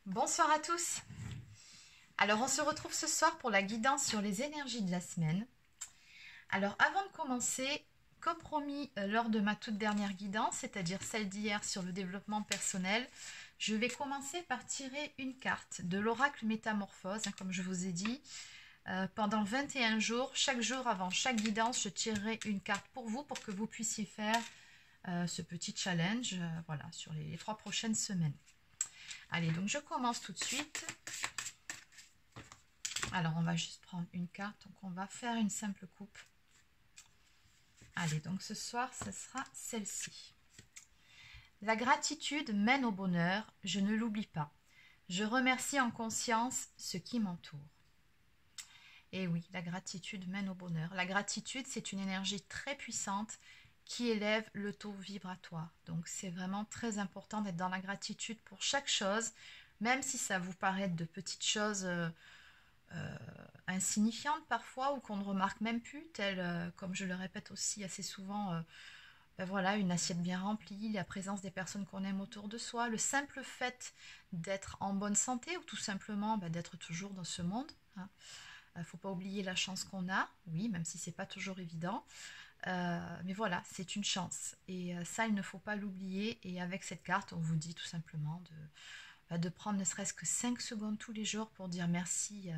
Bonsoir à tous. Alors on se retrouve ce soir pour la guidance sur les énergies de la semaine. Alors avant de commencer, comme promis lors de ma toute dernière guidance, c'est-à-dire celle d'hier sur le développement personnel, je vais commencer par tirer une carte de l'oracle métamorphose, comme je vous ai dit. Pendant 21 jours, chaque jour avant chaque guidance, je tirerai une carte pour vous pour que vous puissiez faire ce petit challenge voilà, sur les 3 prochaines semaines. Allez, donc je commence tout de suite. Alors, on va juste prendre une carte. Donc, on va faire une simple coupe. Allez, donc ce soir, ce sera celle-ci. La gratitude mène au bonheur. Je ne l'oublie pas. Je remercie en conscience ce qui m'entoure. Et oui, la gratitude mène au bonheur. La gratitude, c'est une énergie très puissante qui élève le taux vibratoire. Donc, c'est vraiment très important d'être dans la gratitude pour chaque chose, même si ça vous paraît de petites choses insignifiantes parfois ou qu'on ne remarque même plus, telles, comme je le répète aussi assez souvent, voilà, une assiette bien remplie, la présence des personnes qu'on aime autour de soi, le simple fait d'être en bonne santé ou tout simplement d'être toujours dans ce monde. Il ne faut pas oublier la chance qu'on a, oui, même si ce n'est pas toujours évident. Mais voilà, c'est une chance. Et ça, il ne faut pas l'oublier. Et avec cette carte, on vous dit tout simplement de prendre ne serait-ce que 5 secondes tous les jours pour dire merci.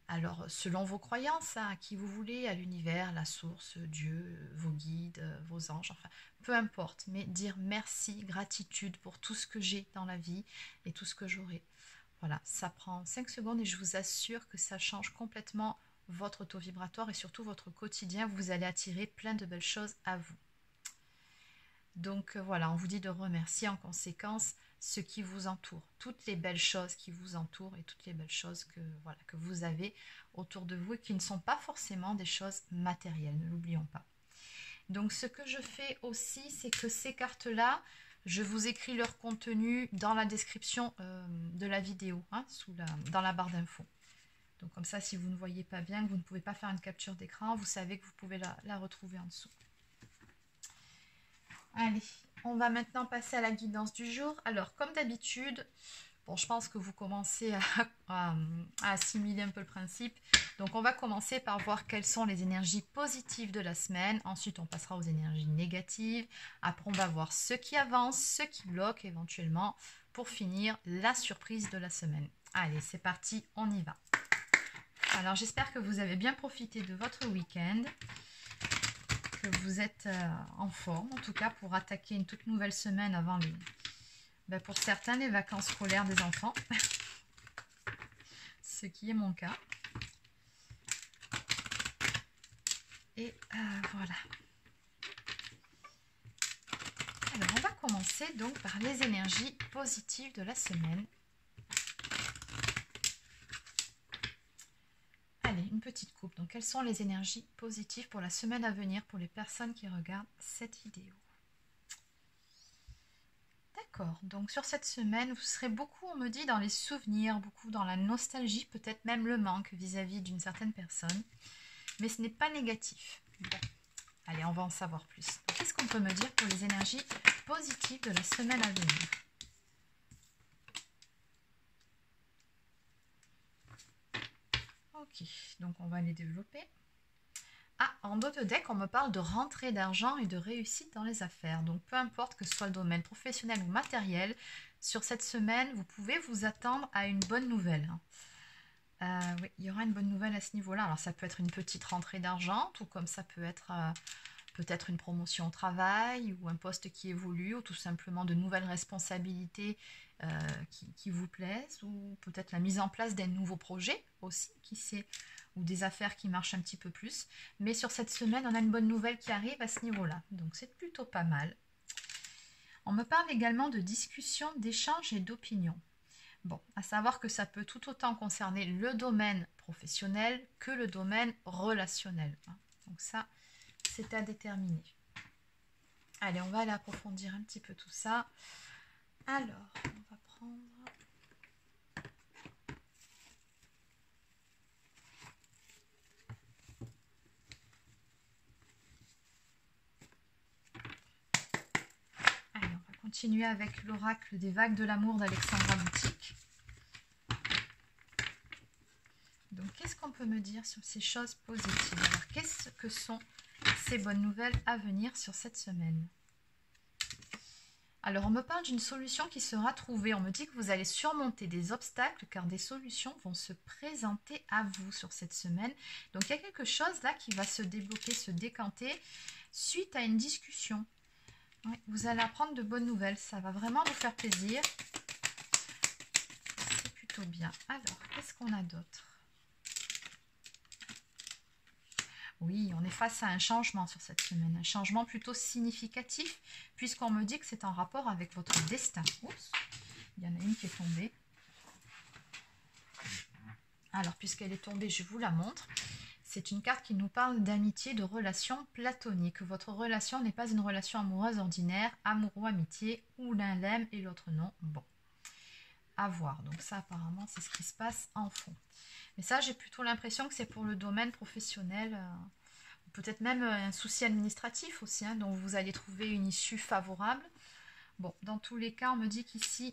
Alors, selon vos croyances, à qui vous voulez, à l'univers, la source, Dieu, vos guides, vos anges, enfin, peu importe. Mais dire merci, gratitude pour tout ce que j'ai dans la vie et tout ce que j'aurai. Voilà, ça prend 5 secondes et je vous assure que ça change complètement votre taux vibratoire et surtout votre quotidien. Vous allez attirer plein de belles choses à vous. Donc voilà, on vous dit de remercier en conséquence ce qui vous entoure, toutes les belles choses qui vous entourent et toutes les belles choses que, voilà, que vous avez autour de vous et qui ne sont pas forcément des choses matérielles, ne l'oublions pas. Donc ce que je fais aussi, c'est que ces cartes-là, je vous écris leur contenu dans la description de la vidéo, dans la barre d'infos. Donc comme ça, si vous ne voyez pas bien, que vous ne pouvez pas faire une capture d'écran, vous savez que vous pouvez la retrouver en dessous. Allez, on va maintenant passer à la guidance du jour. Alors, comme d'habitude, bon, je pense que vous commencez à assimiler un peu le principe. Donc, on va commencer par voir quelles sont les énergies positives de la semaine. Ensuite, on passera aux énergies négatives. Après, on va voir ce qui avance, ce qui bloque éventuellement. Pour finir, la surprise de la semaine. Allez, c'est parti, on y va. Alors, j'espère que vous avez bien profité de votre week-end. Que vous êtes en forme, en tout cas, pour attaquer une toute nouvelle semaine avant pour certains, les vacances scolaires des enfants. Ce qui est mon cas. Et voilà. Alors, on va commencer donc par les énergies positives de la semaine. Allez, une petite coupe. Donc, quelles sont les énergies positives pour la semaine à venir pour les personnes qui regardent cette vidéo? D'accord, donc sur cette semaine, vous serez beaucoup, on me dit, dans les souvenirs, beaucoup dans la nostalgie, peut-être même le manque vis-à-vis d'une certaine personne. Mais ce n'est pas négatif. Bon. Allez, on va en savoir plus. Qu'est-ce qu'on peut me dire pour les énergies positives de la semaine à venir? Ok, donc on va les développer. Ah, en dos de deck, on me parle de rentrée d'argent et de réussite dans les affaires. Donc, peu importe que ce soit le domaine professionnel ou matériel, sur cette semaine, vous pouvez vous attendre à une bonne nouvelle. Oui, il y aura une bonne nouvelle à ce niveau-là. Alors, ça peut être une petite rentrée d'argent, tout comme ça peut être peut-être une promotion au travail ou un poste qui évolue ou tout simplement de nouvelles responsabilités qui vous plaisent ou peut-être la mise en place d'un nouveau projet aussi, qui sait, ou des affaires qui marchent un petit peu plus. Mais sur cette semaine, on a une bonne nouvelle qui arrive à ce niveau-là. Donc, c'est plutôt pas mal. On me parle également de discussions, d'échanges et d'opinions. Bon, à savoir que ça peut tout autant concerner le domaine professionnel que le domaine relationnel. Donc ça, c'est à déterminer. Allez, on va aller approfondir un petit peu tout ça. Alors, on va prendre... continuer avec l'oracle des vagues de l'amour d'Alexandra Boutique. Donc, qu'est-ce qu'on peut me dire sur ces choses positives? Alors, qu'est-ce que sont ces bonnes nouvelles à venir sur cette semaine? Alors, on me parle d'une solution qui sera trouvée. On me dit que vous allez surmonter des obstacles car des solutions vont se présenter à vous sur cette semaine. Donc, il y a quelque chose là qui va se débloquer, se décanter suite à une discussion. Oui, vous allez apprendre de bonnes nouvelles. Ça va vraiment vous faire plaisir. C'est plutôt bien. Alors, qu'est-ce qu'on a d'autre? Oui, on est face à un changement sur cette semaine, un changement plutôt significatif, puisqu'on me dit que c'est en rapport avec votre destin. Oups, il y en a une qui est tombée. Alors, puisqu'elle est tombée, je vous la montre. C'est une carte qui nous parle d'amitié, de relation platonique. Votre relation n'est pas une relation amoureuse ordinaire, amour ou amitié, où l'un l'aime et l'autre non. Bon, à voir. Donc ça, apparemment, c'est ce qui se passe en fond. Mais ça, j'ai plutôt l'impression que c'est pour le domaine professionnel, peut-être même un souci administratif aussi, hein, dont vous allez trouver une issue favorable. Bon, dans tous les cas, on me dit qu'ici,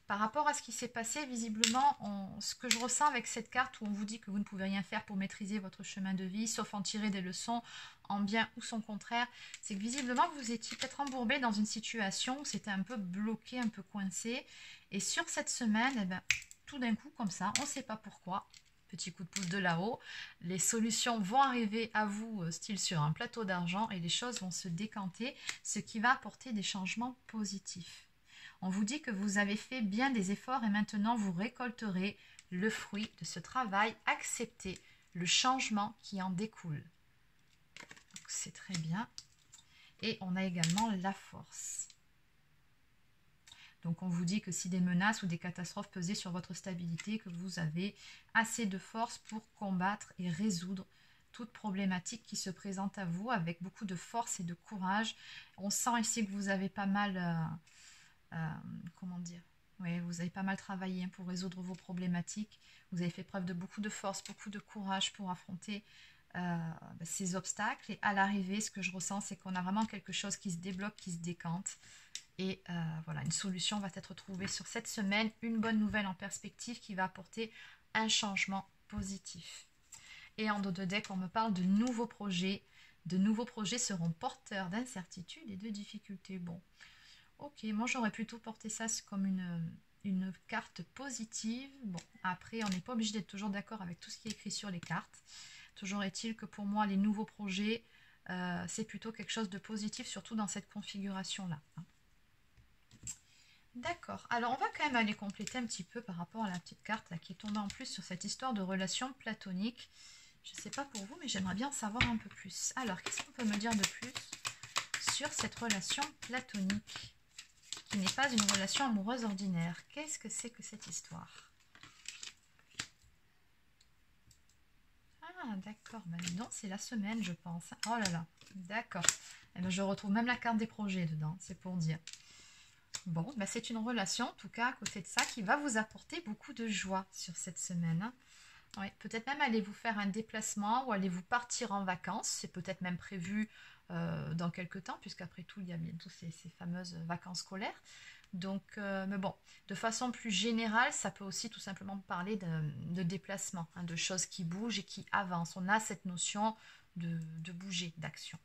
par rapport à ce qui s'est passé, visiblement, ce que je ressens avec cette carte où on vous dit que vous ne pouvez rien faire pour maîtriser votre chemin de vie, sauf en tirer des leçons en bien ou son contraire, c'est que visiblement, vous étiez peut-être embourbé dans une situation où c'était un peu bloqué, un peu coincé. Et sur cette semaine, eh ben, tout d'un coup, comme ça, on ne sait pas pourquoi, petit coup de pouce de là-haut, les solutions vont arriver à vous, style sur un plateau d'argent, et les choses vont se décanter, ce qui va apporter des changements positifs. On vous dit que vous avez fait bien des efforts et maintenant vous récolterez le fruit de ce travail. Acceptez le changement qui en découle. C'est très bien. Et on a également la force. Donc on vous dit que si des menaces ou des catastrophes pesaient sur votre stabilité, que vous avez assez de force pour combattre et résoudre toute problématique qui se présente à vous avec beaucoup de force et de courage. On sent ici que vous avez pas mal, comment dire, oui, vous avez pas mal travaillé pour résoudre vos problématiques. Vous avez fait preuve de beaucoup de force, beaucoup de courage pour affronter ces obstacles. Et à l'arrivée, ce que je ressens, c'est qu'on a vraiment quelque chose qui se débloque, qui se décante. Et voilà, une solution va être trouvée sur cette semaine, une bonne nouvelle en perspective qui va apporter un changement positif. Et en dos de deck, on me parle de nouveaux projets. De nouveaux projets seront porteurs d'incertitudes et de difficultés. Bon, ok, moi j'aurais plutôt porté ça comme une carte positive. Bon, après, on n'est pas obligé d'être toujours d'accord avec tout ce qui est écrit sur les cartes. Toujours est-il que pour moi, les nouveaux projets, c'est plutôt quelque chose de positif, surtout dans cette configuration-là. D'accord, alors on va quand même aller compléter un petit peu par rapport à la petite carte là, qui est tombée en plus sur cette histoire de relation platonique. Je ne sais pas pour vous, mais j'aimerais bien en savoir un peu plus. Alors, qu'est-ce qu'on peut me dire de plus sur cette relation platonique qui n'est pas une relation amoureuse ordinaire? Qu'est-ce que c'est que cette histoire? Ah, d'accord, ben non, c'est la semaine, je pense. Oh là là, d'accord. Eh ben, je retrouve même la carte des projets dedans, c'est pour dire. Bon, ben c'est une relation, en tout cas, à côté de ça, qui va vous apporter beaucoup de joie sur cette semaine. Oui, peut-être même allez-vous faire un déplacement ou allez-vous partir en vacances. C'est peut-être même prévu dans quelques temps, puisqu'après tout, il y a bientôt ces fameuses vacances scolaires. Donc, mais bon, de façon plus générale, ça peut aussi tout simplement parler de déplacement, hein, de choses qui bougent et qui avancent. On a cette notion de bouger, d'action.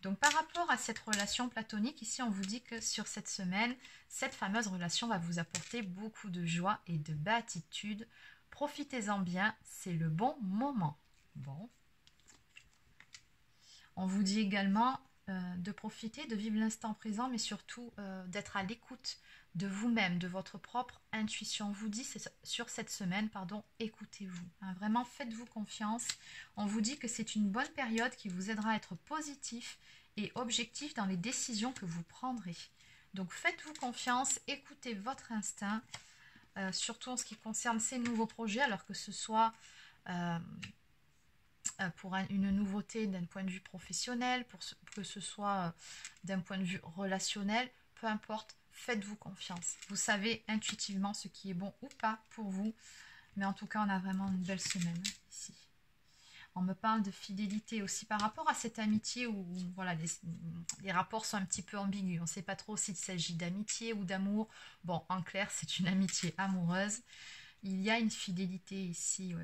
Donc par rapport à cette relation platonique, ici on vous dit que sur cette semaine, cette fameuse relation va vous apporter beaucoup de joie et de béatitude. Profitez-en bien, c'est le bon moment. Bon. On vous dit également de profiter, de vivre l'instant présent, mais surtout d'être à l'écoute de vous-même, de votre propre intuition. On vous dit sur cette semaine, pardon, écoutez-vous. Hein, vraiment, faites-vous confiance. On vous dit que c'est une bonne période qui vous aidera à être positif et objectif dans les décisions que vous prendrez. Donc, faites-vous confiance, écoutez votre instinct, surtout en ce qui concerne ces nouveaux projets, alors que ce soit pour une nouveauté d'un point de vue professionnel, que ce soit d'un point de vue relationnel, peu importe, faites-vous confiance. Vous savez intuitivement ce qui est bon ou pas pour vous, mais en tout cas, on a vraiment une belle semaine ici. On me parle de fidélité aussi par rapport à cette amitié où voilà, les rapports sont un petit peu ambigus. On ne sait pas trop s'il s'agit d'amitié ou d'amour. Bon, en clair, c'est une amitié amoureuse. Il y a une fidélité ici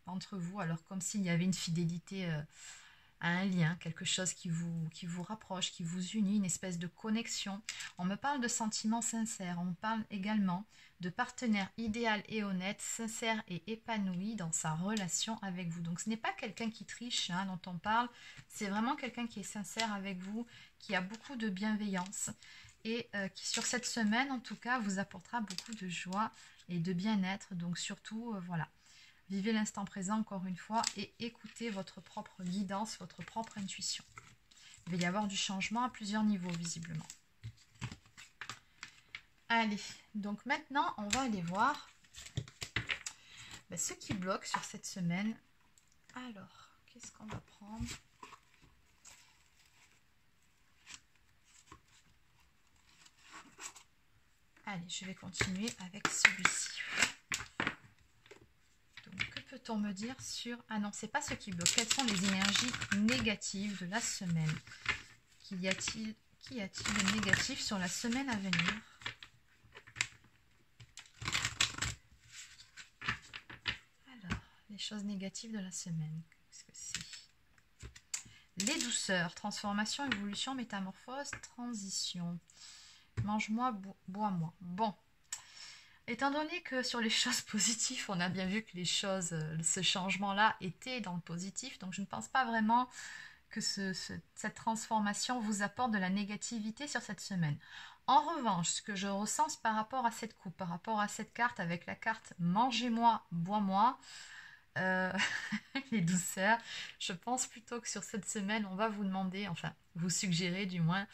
entre vous, alors comme s'il y avait une fidélité à un lien, quelque chose qui vous rapproche, qui vous unit, une espèce de connexion. On me parle de sentiments sincères, on me parle également de partenaire idéal et honnête, sincère et épanoui dans sa relation avec vous. Donc ce n'est pas quelqu'un qui triche hein, dont on parle, c'est vraiment quelqu'un qui est sincère avec vous, qui a beaucoup de bienveillance et qui sur cette semaine en tout cas vous apportera beaucoup de joie et de bien-être. Donc surtout, voilà. Vivez l'instant présent encore une fois et écoutez votre propre guidance, votre propre intuition. Il va y avoir du changement à plusieurs niveaux visiblement. Allez, donc maintenant on va aller voir ce qui bloque sur cette semaine. Alors, qu'est-ce qu'on va prendre ? Allez, je vais continuer avec celui-ci. Que peut-on me dire sur... Ah non, c'est pas ce qui bloque. Quelles sont les énergies négatives de la semaine? Qu'y a-t-il de négatif sur la semaine à venir? Alors, les choses négatives de la semaine. Qu'est-ce que c'est? Les douceurs, transformation, évolution, métamorphose, transition. Mange-moi, bois-moi. Bon. Étant donné que sur les choses positives, on a bien vu que les choses, ce changement-là était dans le positif, donc je ne pense pas vraiment que cette transformation vous apporte de la négativité sur cette semaine. En revanche, ce que je ressens par rapport à cette coupe, par rapport à cette carte, avec la carte mangez-moi, bois-moi, les douceurs, je pense plutôt que sur cette semaine, on va vous demander, enfin vous suggérer du moins,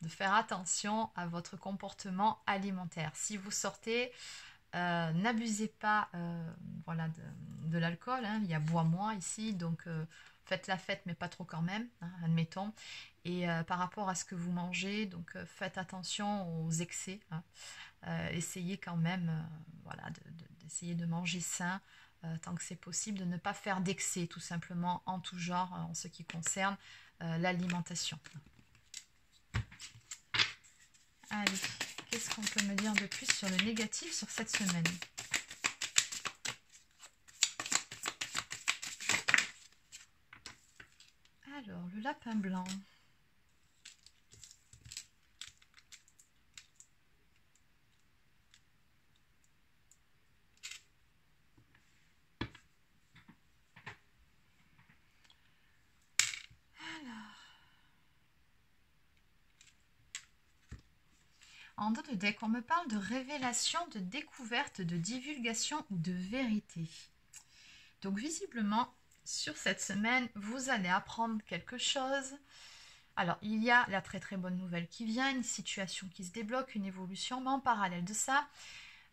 de faire attention à votre comportement alimentaire. Si vous sortez, n'abusez pas voilà, de l'alcool, hein. Il y a bois-moi ici, donc faites la fête mais pas trop quand même, hein, admettons. Et par rapport à ce que vous mangez, donc faites attention aux excès, hein. Essayez quand même voilà, d'essayer de manger sain tant que c'est possible, de ne pas faire d'excès tout simplement en tout genre en ce qui concerne l'alimentation. Allez, qu'est-ce qu'on peut me dire de plus sur le négatif sur cette semaine? Alors, le lapin blanc. En dos de deck, on me parle de révélation, de découverte, de divulgation ou de vérité. Donc visiblement, sur cette semaine, vous allez apprendre quelque chose. Alors, il y a la très très bonne nouvelle qui vient, une situation qui se débloque, une évolution, mais en parallèle de ça,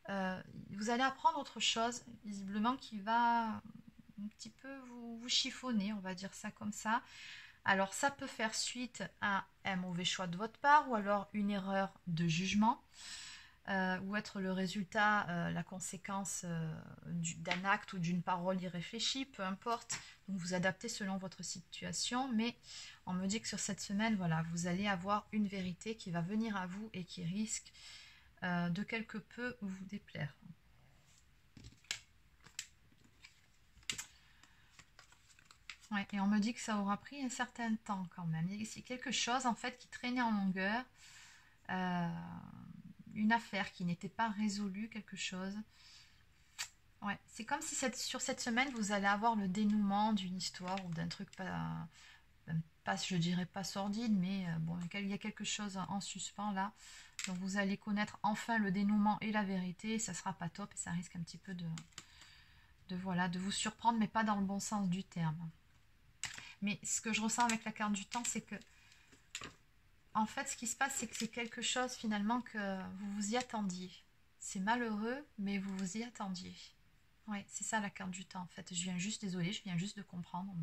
vous allez apprendre autre chose, visiblement qui va un petit peu vous chiffonner, on va dire ça comme ça. Alors ça peut faire suite à un mauvais choix de votre part ou alors une erreur de jugement ou être le résultat, la conséquence d'un acte ou d'une parole irréfléchie, peu importe. Donc vous adaptez selon votre situation, mais on me dit que sur cette semaine, voilà, vous allez avoir une vérité qui va venir à vous et qui risque de quelque peu vous déplaire. Ouais, et on me dit que ça aura pris un certain temps quand même. C'est quelque chose en fait qui traînait en longueur, une affaire qui n'était pas résolue, quelque chose. Ouais, c'est comme si sur cette semaine vous allez avoir le dénouement d'une histoire ou d'un truc pas, je dirais pas sordide, mais bon, il y a quelque chose en suspens là. Donc vous allez connaître enfin le dénouement et la vérité. Ça sera pas top et ça risque un petit peu voilà, de vous surprendre, mais pas dans le bon sens du terme. Mais ce que je ressens avec la carte du temps, c'est que, en fait, ce qui se passe, c'est que c'est quelque chose, finalement, que vous vous y attendiez. C'est malheureux, mais vous vous y attendiez. Oui, c'est ça la carte du temps, en fait. Désolée, je viens juste de comprendre.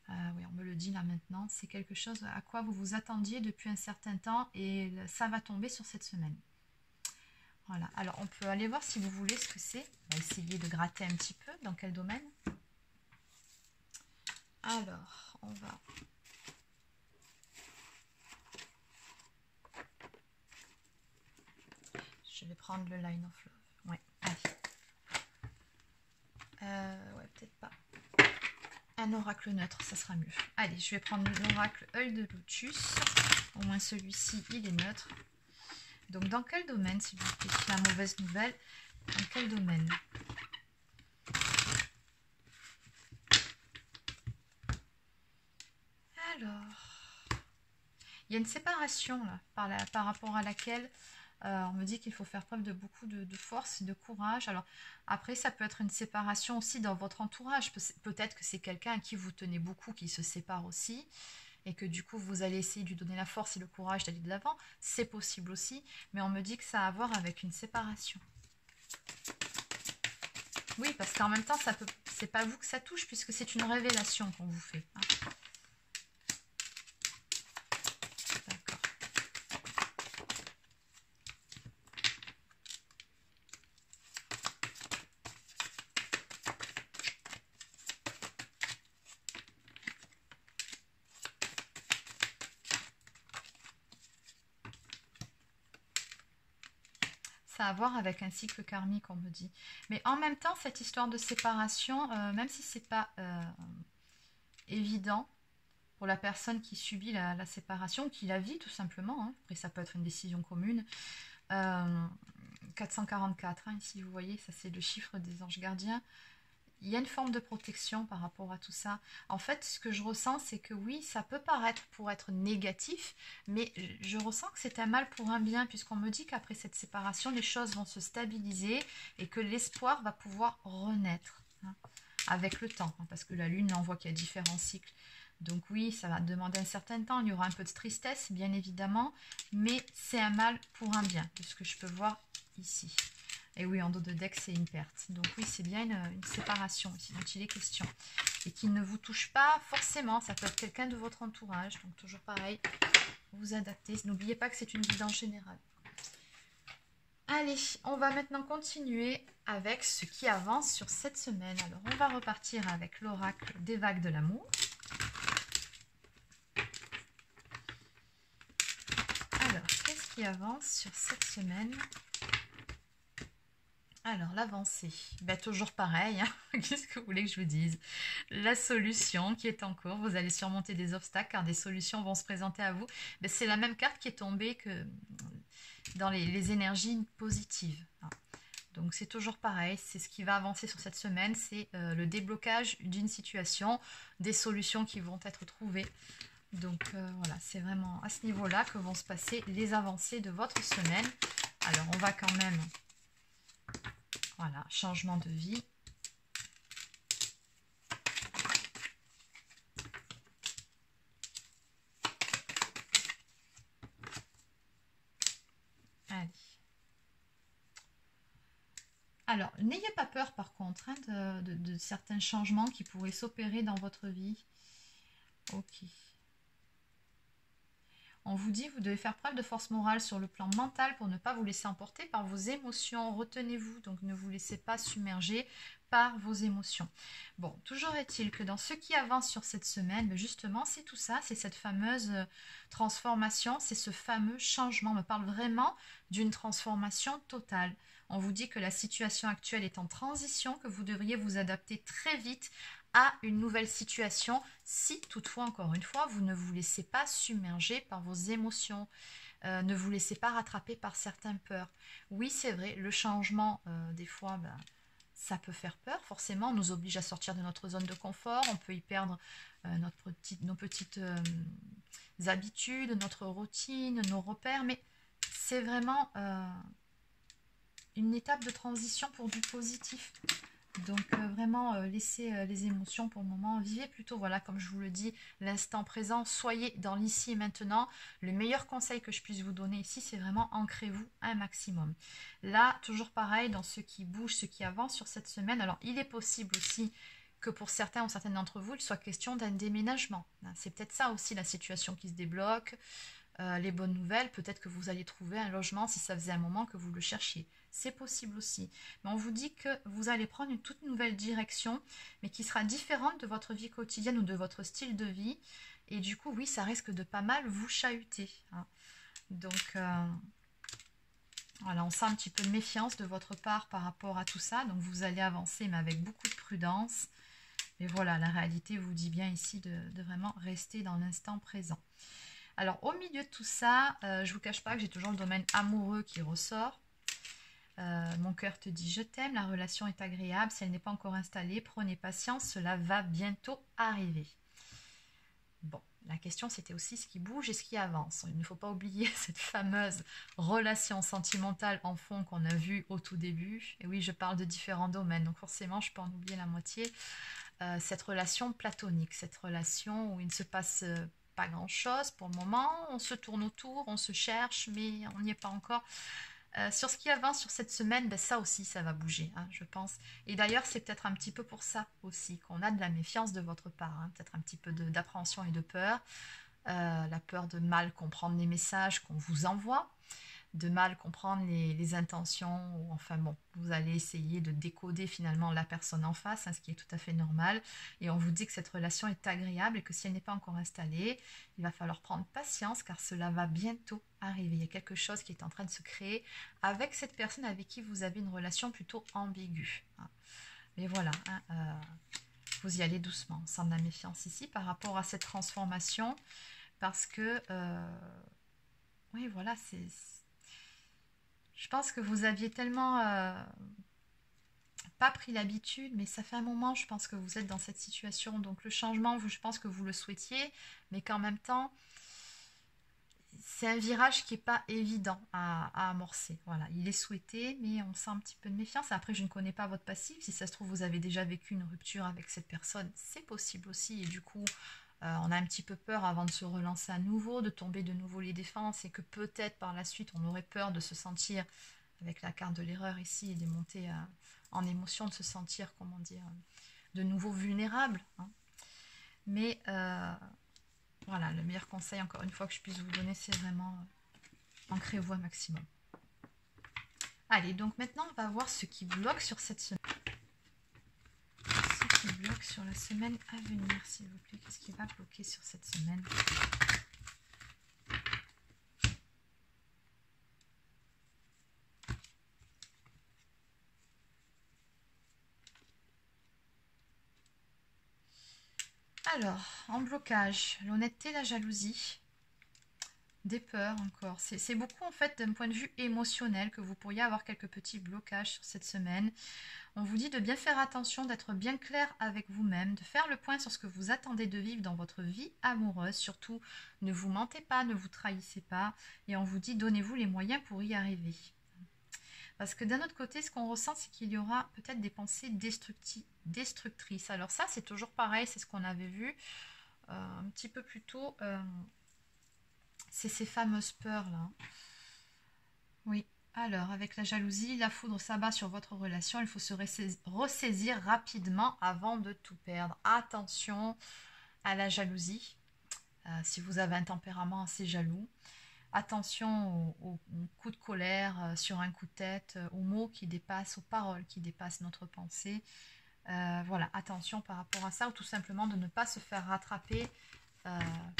Oui, on me le dit là maintenant. C'est quelque chose à quoi vous vous attendiez depuis un certain temps et ça va tomber sur cette semaine. Voilà. Alors, on peut aller voir si vous voulez ce que c'est. On va essayer de gratter un petit peu. Dans quel domaine ? Alors, on va... Je vais prendre le Line of Love. Ouais, allez. Ouais, peut-être pas. Un oracle neutre, ça sera mieux. Allez, je vais prendre l'oracle œil de lotus. Au moins celui-ci, il est neutre. Donc, dans quel domaine, s'il vous plaît, la mauvaise nouvelle? Dans quel domaine? Alors, il y a une séparation là, par rapport à laquelle on me dit qu'il faut faire preuve de beaucoup de force et de courage. Alors, après, ça peut être une séparation aussi dans votre entourage. Peut-être que c'est quelqu'un à qui vous tenez beaucoup qui se sépare aussi. Et que du coup, vous allez essayer de lui donner la force et le courage d'aller de l'avant. C'est possible aussi. Mais on me dit que ça a à voir avec une séparation. Oui, parce qu'en même temps, c'est pas vous que ça touche, puisque c'est une révélation qu'on vous fait. Hein. D'accord. Ça a à voir avec un cycle karmique, on me dit. Mais en même temps, cette histoire de séparation, même si c'est pas évident pour la personne qui subit la séparation, qui la vit tout simplement, hein. Après ça peut être une décision commune, 444, hein, ici vous voyez, ça c'est le chiffre des anges gardiens. Il y a une forme de protection par rapport à tout ça. En fait, ce que je ressens, c'est que oui, ça peut paraître pour être négatif, mais je ressens que c'est un mal pour un bien, puisqu'on me dit qu'après cette séparation, les choses vont se stabiliser et que l'espoir va pouvoir renaître, hein, avec le temps, hein, parce que la Lune envoie qu'il y a différents cycles. Donc oui, ça va demander un certain temps, il y aura un peu de tristesse, bien évidemment, mais c'est un mal pour un bien, de ce que je peux voir ici. Et oui, en dos de deck, c'est une perte. Donc oui, c'est bien une séparation ici dont il est question. Et qui ne vous touche pas forcément. Ça peut être quelqu'un de votre entourage. Donc toujours pareil, vous adaptez. N'oubliez pas que c'est une guidance générale. Allez, on va maintenant continuer avec ce qui avance sur cette semaine. Alors, on va repartir avec l'oracle des vagues de l'amour. Alors, qu'est-ce qui avance sur cette semaine ? Alors, l'avancée, ben, toujours pareil, hein. Qu'est-ce que vous voulez que je vous dise? La solution qui est en cours, vous allez surmonter des obstacles car des solutions vont se présenter à vous. Ben, c'est la même carte qui est tombée que dans les énergies positives. Hein. Donc, c'est toujours pareil, c'est ce qui va avancer sur cette semaine, c'est le déblocage d'une situation, des solutions qui vont être trouvées. Donc, voilà, c'est vraiment à ce niveau-là que vont se passer les avancées de votre semaine. Alors, on va quand même... Voilà, changement de vie. Allez. Alors, n'ayez pas peur par contre, hein, de certains changements qui pourraient s'opérer dans votre vie. Ok. On vous dit, vous devez faire preuve de force morale sur le plan mental pour ne pas vous laisser emporter par vos émotions. Retenez-vous, donc ne vous laissez pas submerger par vos émotions. Bon, toujours est-il que dans ce qui avance sur cette semaine, justement, c'est tout ça, c'est cette fameuse transformation, c'est ce fameux changement. On me parle vraiment d'une transformation totale. On vous dit que la situation actuelle est en transition, que vous devriez vous adapter très vite à une nouvelle situation, si toutefois, encore une fois, vous ne vous laissez pas submerger par vos émotions, ne vous laissez pas rattraper par certaines peurs. Oui, c'est vrai, le changement, des fois, ben, ça peut faire peur, forcément, on nous oblige à sortir de notre zone de confort, on peut y perdre nos petites habitudes, notre routine, nos repères, mais c'est vraiment une étape de transition pour du positif. Donc vraiment laissez les émotions pour le moment, vivez plutôt, voilà, comme je vous le dis, l'instant présent, soyez dans l'ici et maintenant. Le meilleur conseil que je puisse vous donner ici, c'est vraiment ancrez-vous un maximum. Là, toujours pareil, dans ce qui bouge, ce qui avance sur cette semaine, alors il est possible aussi que pour certains ou certaines d'entre vous, il soit question d'un déménagement. C'est peut-être ça aussi la situation qui se débloque. les bonnes nouvelles, peut-être que vous allez trouver un logement si ça faisait un moment que vous le cherchiez. C'est possible aussi. Mais on vous dit que vous allez prendre une toute nouvelle direction, mais qui sera différente de votre vie quotidienne ou de votre style de vie. Et du coup, oui, ça risque de pas mal vous chahuter, hein. Donc, voilà, on sent un petit peu de méfiance de votre part par rapport à tout ça. Donc, vous allez avancer, mais avec beaucoup de prudence. Mais voilà, la réalité vous dit bien ici de vraiment rester dans l'instant présent. Alors, au milieu de tout ça, je ne vous cache pas que j'ai toujours le domaine amoureux qui ressort. Mon cœur te dit je t'aime, la relation est agréable. Si elle n'est pas encore installée, prenez patience, cela va bientôt arriver. Bon, la question c'était aussi ce qui bouge et ce qui avance. Il ne faut pas oublier cette fameuse relation sentimentale en fond qu'on a vue au tout début. Et oui, je parle de différents domaines, donc forcément je peux en oublier la moitié. Cette relation platonique, cette relation où il ne se passe pas grand-chose pour le moment. On se tourne autour, on se cherche, mais on n'y est pas encore. Sur ce qui avance sur cette semaine, ben ça aussi, ça va bouger, hein, je pense. Et d'ailleurs, c'est peut-être un petit peu pour ça aussi qu'on a de la méfiance de votre part, hein, peut-être un petit peu d'appréhension et de peur. La peur de mal comprendre les messages qu'on vous envoie, de mal comprendre les intentions, ou enfin bon, vous allez essayer de décoder finalement la personne en face, hein, ce qui est tout à fait normal, et on vous dit que cette relation est agréable et que si elle n'est pas encore installée, il va falloir prendre patience car cela va bientôt arriver. Il y a quelque chose qui est en train de se créer avec cette personne avec qui vous avez une relation plutôt ambiguë, hein. Mais voilà, hein, vous y allez doucement, on sent de la méfiance ici par rapport à cette transformation, parce que oui voilà, je pense que vous aviez tellement pas pris l'habitude, mais ça fait un moment, je pense que vous êtes dans cette situation. Donc le changement, je pense que vous le souhaitiez, mais qu'en même temps, c'est un virage qui n'est pas évident à amorcer. Voilà, il est souhaité, mais on sent un petit peu de méfiance. Après, je ne connais pas votre passif. Si ça se trouve, vous avez déjà vécu une rupture avec cette personne, c'est possible aussi. Et du coup, on a un petit peu peur avant de se relancer à nouveau, de tomber de nouveau les défenses et que peut-être par la suite on aurait peur de se sentir, avec la carte de l'erreur ici, et des montées en émotion, de se sentir, comment dire, de nouveau vulnérable, hein. Mais voilà, le meilleur conseil, encore une fois, que je puisse vous donner, c'est vraiment ancrez-vous un maximum. Allez, donc maintenant on va voir ce qui bloque sur cette semaine. Ce qui bloque sur la semaine à venir, s'il vous plaît. Qu'est-ce qui va bloquer sur cette semaine ? Alors, en blocage, l'honnêteté, la jalousie, des peurs encore. C'est beaucoup en fait d'un point de vue émotionnel que vous pourriez avoir quelques petits blocages sur cette semaine. On vous dit de bien faire attention, d'être bien clair avec vous-même, de faire le point sur ce que vous attendez de vivre dans votre vie amoureuse. Surtout, ne vous mentez pas, ne vous trahissez pas. Et on vous dit, donnez-vous les moyens pour y arriver. Parce que d'un autre côté, ce qu'on ressent, c'est qu'il y aura peut-être des pensées destructrices. Alors ça, c'est toujours pareil, c'est ce qu'on avait vu un petit peu plus tôt. C'est ces fameuses peurs-là. Oui. Alors, avec la jalousie, la foudre s'abat sur votre relation. Il faut se ressaisir rapidement avant de tout perdre. Attention à la jalousie. Si vous avez un tempérament assez jaloux. Attention aux coups de colère, sur un coup de tête, aux mots qui dépassent, aux paroles qui dépassent notre pensée. Voilà, attention par rapport à ça, ou tout simplement de ne pas se faire rattraper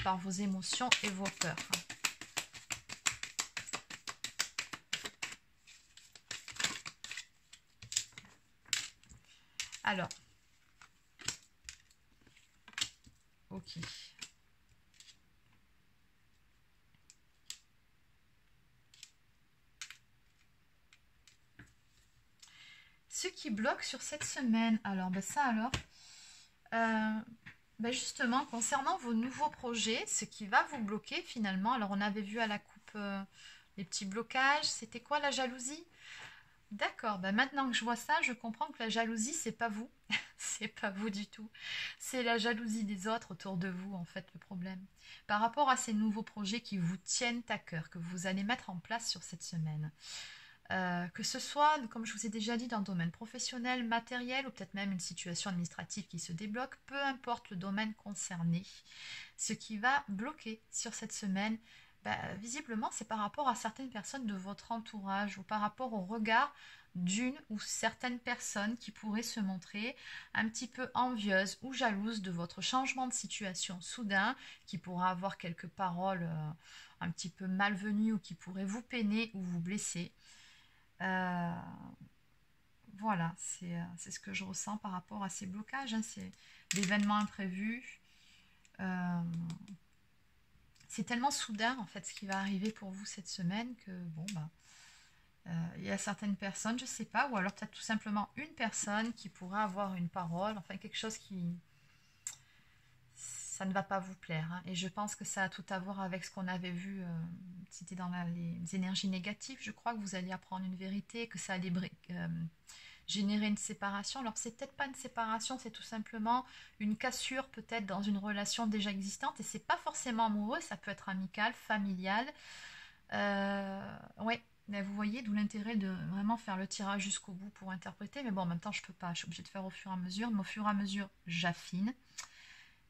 par vos émotions et vos peurs. Alors, ok. Ce qui bloque sur cette semaine, alors ben ça alors, ben justement concernant vos nouveaux projets, ce qui va vous bloquer finalement, alors on avait vu à la coupe les petits blocages, c'était quoi la jalousie? D'accord, ben maintenant que je vois ça, je comprends que la jalousie c'est pas vous, c'est pas vous du tout, c'est la jalousie des autres autour de vous en fait le problème. Par rapport à ces nouveaux projets qui vous tiennent à cœur, que vous allez mettre en place sur cette semaine. Que ce soit, comme je vous ai déjà dit, dans le domaine professionnel, matériel ou peut-être même une situation administrative qui se débloque, peu importe le domaine concerné, ce qui va bloquer sur cette semaine, visiblement, c'est par rapport à certaines personnes de votre entourage ou par rapport au regard d'une ou certaines personnes qui pourraient se montrer un petit peu envieuses ou jalouses de votre changement de situation soudain, qui pourra avoir quelques paroles un petit peu malvenues ou qui pourraient vous peiner ou vous blesser. Euh, voilà, c'est ce que je ressens par rapport à ces blocages, hein, c'est l'événement imprévu. Euh, c'est tellement soudain en fait ce qui va arriver pour vous cette semaine que bon bah il y a certaines personnes, je sais pas, ou alors peut-être tout simplement une personne qui pourra avoir une parole, enfin quelque chose qui ça ne va pas vous plaire, hein. Et je pense que ça a tout à voir avec ce qu'on avait vu, c'était dans les énergies négatives, je crois que vous alliez apprendre une vérité, que ça allait générer une séparation. Alors c'est peut-être pas une séparation, c'est tout simplement une cassure peut-être dans une relation déjà existante, et c'est pas forcément amoureux, ça peut être amical, familial. Ouais, mais vous voyez, d'où l'intérêt de vraiment faire le tirage jusqu'au bout pour interpréter. Mais bon, en même temps, je peux pas, je suis obligée de faire au fur et à mesure. Mais au fur et à mesure, j'affine.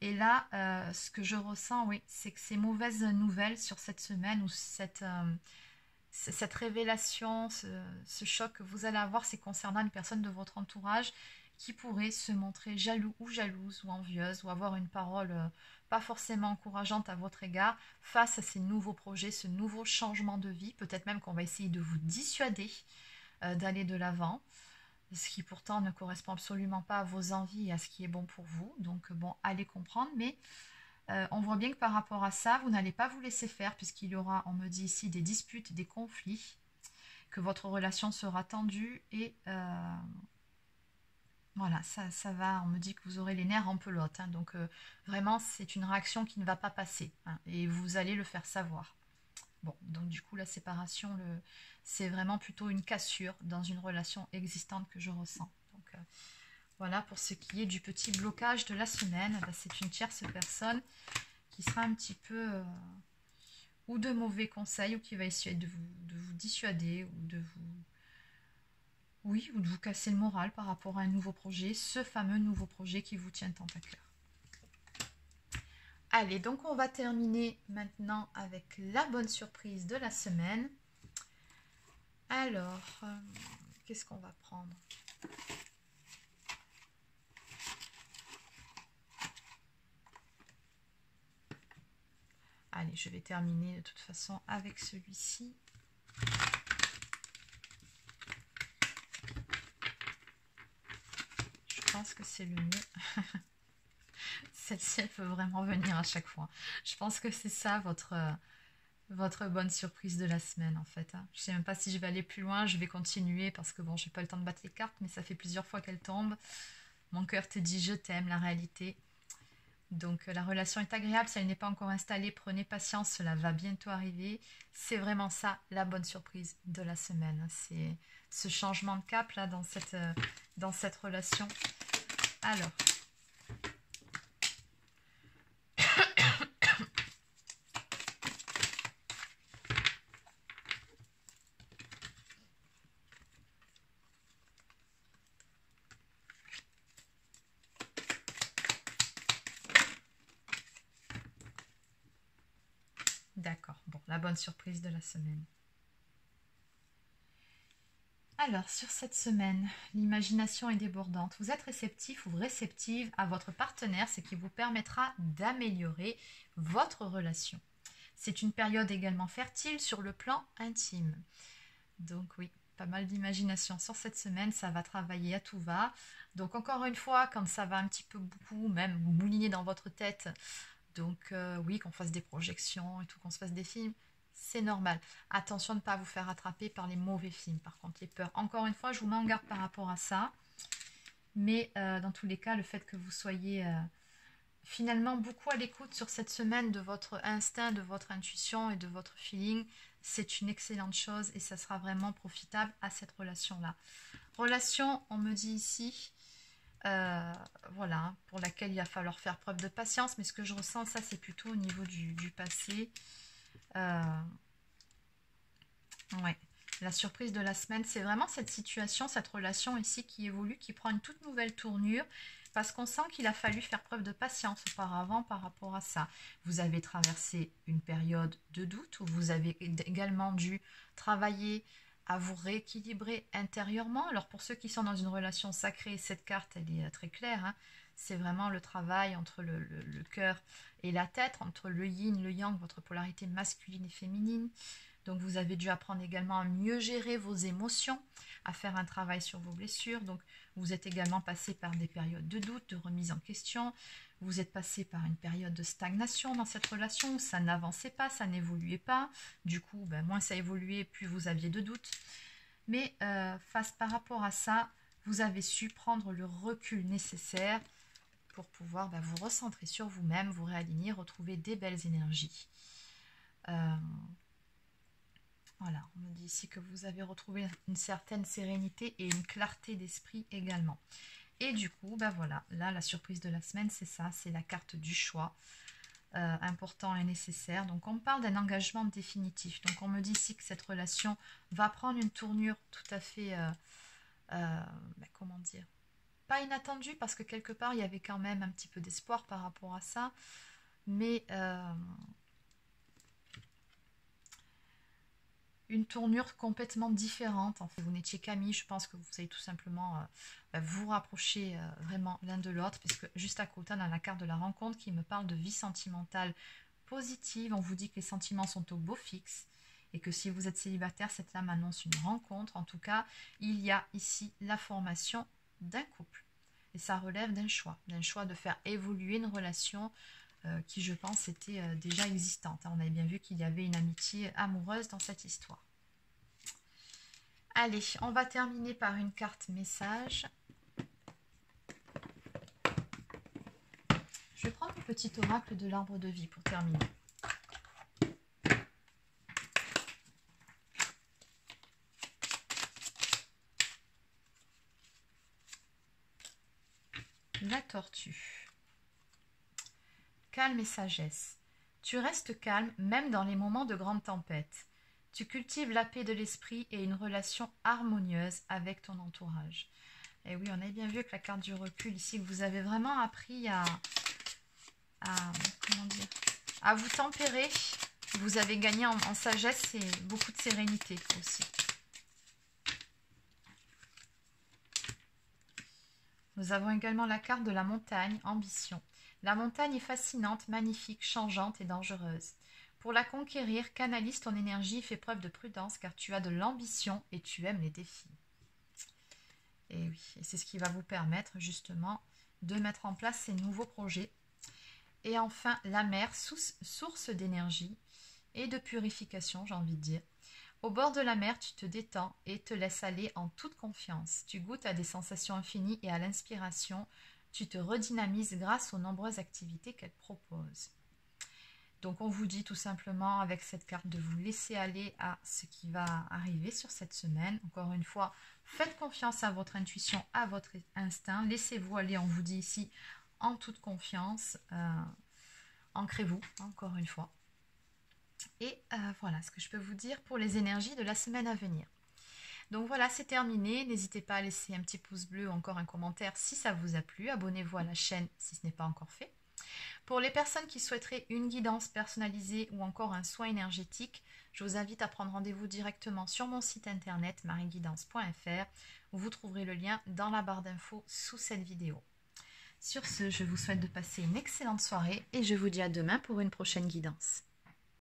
Et là, ce que je ressens, oui, c'est que ces mauvaises nouvelles sur cette semaine ou cette révélation, ce choc que vous allez avoir, c'est concernant une personne de votre entourage qui pourrait se montrer jaloux ou jalouse ou envieuse ou avoir une parole pas forcément encourageante à votre égard face à ces nouveaux projets, ce nouveau changement de vie. Peut-être même qu'on va essayer de vous dissuader d'aller de l'avant, ce qui pourtant ne correspond absolument pas à vos envies et à ce qui est bon pour vous. Donc bon, allez comprendre, mais on voit bien que par rapport à ça, vous n'allez pas vous laisser faire puisqu'il y aura, on me dit ici, des disputes, des conflits, que votre relation sera tendue et voilà, ça va, on me dit que vous aurez les nerfs en pelote, hein. Donc vraiment, c'est une réaction qui ne va pas passer, hein, et vous allez le faire savoir. Bon, donc du coup, la séparation, c'est vraiment plutôt une cassure dans une relation existante que je ressens. Donc voilà, pour ce qui est du petit blocage de la semaine, c'est une tierce personne qui sera un petit peu ou de mauvais conseils ou qui va essayer de vous dissuader ou de vous... Oui, ou de vous casser le moral par rapport à un nouveau projet, ce fameux nouveau projet qui vous tient tant à cœur. Allez, donc on va terminer maintenant avec la bonne surprise de la semaine. Alors, qu'est-ce qu'on va prendre ? Allez, je vais terminer de toute façon avec celui-ci. Je pense que c'est le mieux. Celle-ci, elle peut vraiment venir à chaque fois. Je pense que c'est ça votre bonne surprise de la semaine, en fait, hein. Je ne sais même pas si je vais aller plus loin. Je vais continuer parce que bon, j'ai pas le temps de battre les cartes, mais ça fait plusieurs fois qu'elles tombent. Mon cœur te dit je t'aime, la réalité. Donc la relation est agréable, si elle n'est pas encore installée, prenez patience, cela va bientôt arriver. C'est vraiment ça, la bonne surprise de la semaine. C'est ce changement de cap là dans cette relation. Alors, d'accord, bon, la bonne surprise de la semaine. Alors, sur cette semaine, l'imagination est débordante. Vous êtes réceptif ou réceptive à votre partenaire, ce qui vous permettra d'améliorer votre relation. C'est une période également fertile sur le plan intime. Donc oui, pas mal d'imagination sur cette semaine, ça va travailler à tout va. Donc encore une fois, quand ça va un petit peu beaucoup, même mouliner dans votre tête, donc oui, qu'on fasse des projections et tout, qu'on se fasse des films, c'est normal. Attention de ne pas vous faire attraper par les mauvais films, par contre, les peurs. Encore une fois, je vous mets en garde par rapport à ça. Mais dans tous les cas, le fait que vous soyez finalement beaucoup à l'écoute sur cette semaine de votre instinct, de votre intuition et de votre feeling, c'est une excellente chose et ça sera vraiment profitable à cette relation-là. Relation, on me dit ici, voilà, pour laquelle il va falloir faire preuve de patience, mais ce que je ressens, ça c'est plutôt au niveau du passé. Ouais. La surprise de la semaine, c'est vraiment cette situation, cette relation ici qui évolue, qui prend une toute nouvelle tournure, parce qu'on sent qu'il a fallu faire preuve de patience auparavant par rapport à ça. Vous avez traversé une période de doute où vous avez également dû travailler à vous rééquilibrer intérieurement. Alors pour ceux qui sont dans une relation sacrée, cette carte, elle est très claire, hein. C'est vraiment le travail entre le cœur et la tête, entre le yin, le yang, votre polarité masculine et féminine. Donc vous avez dû apprendre également à mieux gérer vos émotions, à faire un travail sur vos blessures. Donc vous êtes également passé par des périodes de doute, de remise en question. Vous êtes passé par une période de stagnation dans cette relation où ça n'avançait pas, ça n'évoluait pas. Du coup, moins ça évoluait, plus vous aviez de doutes. Mais par rapport à ça, vous avez su prendre le recul nécessaire pour pouvoir vous recentrer sur vous-même, vous réaligner, retrouver des belles énergies. Voilà, on me dit ici que vous avez retrouvé une certaine sérénité et une clarté d'esprit également. Et du coup, voilà, là, la surprise de la semaine, c'est ça, c'est la carte du choix, important et nécessaire. Donc, on parle d'un engagement définitif. Donc, on me dit ici que cette relation va prendre une tournure tout à fait, comment dire, pas inattendue, parce que quelque part, il y avait quand même un petit peu d'espoir par rapport à ça. Mais une tournure complètement différente. En fait, vous n'étiez qu'amis, je pense que vous allez tout simplement vous rapprocher vraiment l'un de l'autre, puisque juste à côté, on a la carte de la rencontre qui me parle de vie sentimentale positive. On vous dit que les sentiments sont au beau fixe et que si vous êtes célibataire, cette lame annonce une rencontre. En tout cas, il y a ici la formation d'un couple. Et ça relève d'un choix de faire évoluer une relation qui, je pense, était déjà existante. On avait bien vu qu'il y avait une amitié amoureuse dans cette histoire. Allez, on va terminer par une carte message. Je vais prendre le petit oracle de l'arbre de vie pour terminer. La tortue. Calme et sagesse. Tu restes calme même dans les moments de grande tempête. Tu cultives la paix de l'esprit et une relation harmonieuse avec ton entourage. Et oui, on a bien vu avec la carte du recul ici que vous avez vraiment appris à vous tempérer. Vous avez gagné en sagesse et beaucoup de sérénité aussi. Nous avons également la carte de la montagne, ambition. La montagne est fascinante, magnifique, changeante et dangereuse. Pour la conquérir, canalise ton énergie et fais preuve de prudence car tu as de l'ambition et tu aimes les défis. Et oui, et c'est ce qui va vous permettre justement de mettre en place ces nouveaux projets. Et enfin, la mer, source d'énergie et de purification, j'ai envie de dire. Au bord de la mer, tu te détends et te laisses aller en toute confiance. Tu goûtes à des sensations infinies et à l'inspiration. Tu te redynamises grâce aux nombreuses activités qu'elle propose. Donc on vous dit tout simplement avec cette carte de vous laisser aller à ce qui va arriver sur cette semaine. Encore une fois, faites confiance à votre intuition, à votre instinct. Laissez-vous aller, on vous dit ici, en toute confiance. Ancrez-vous, encore une fois. Et voilà ce que je peux vous dire pour les énergies de la semaine à venir. Donc voilà, c'est terminé. N'hésitez pas à laisser un petit pouce bleu ou encore un commentaire si ça vous a plu. Abonnez-vous à la chaîne si ce n'est pas encore fait. Pour les personnes qui souhaiteraient une guidance personnalisée ou encore un soin énergétique, je vous invite à prendre rendez-vous directement sur mon site internet marieguidance.fr où vous trouverez le lien dans la barre d'infos sous cette vidéo. Sur ce, je vous souhaite de passer une excellente soirée et je vous dis à demain pour une prochaine guidance.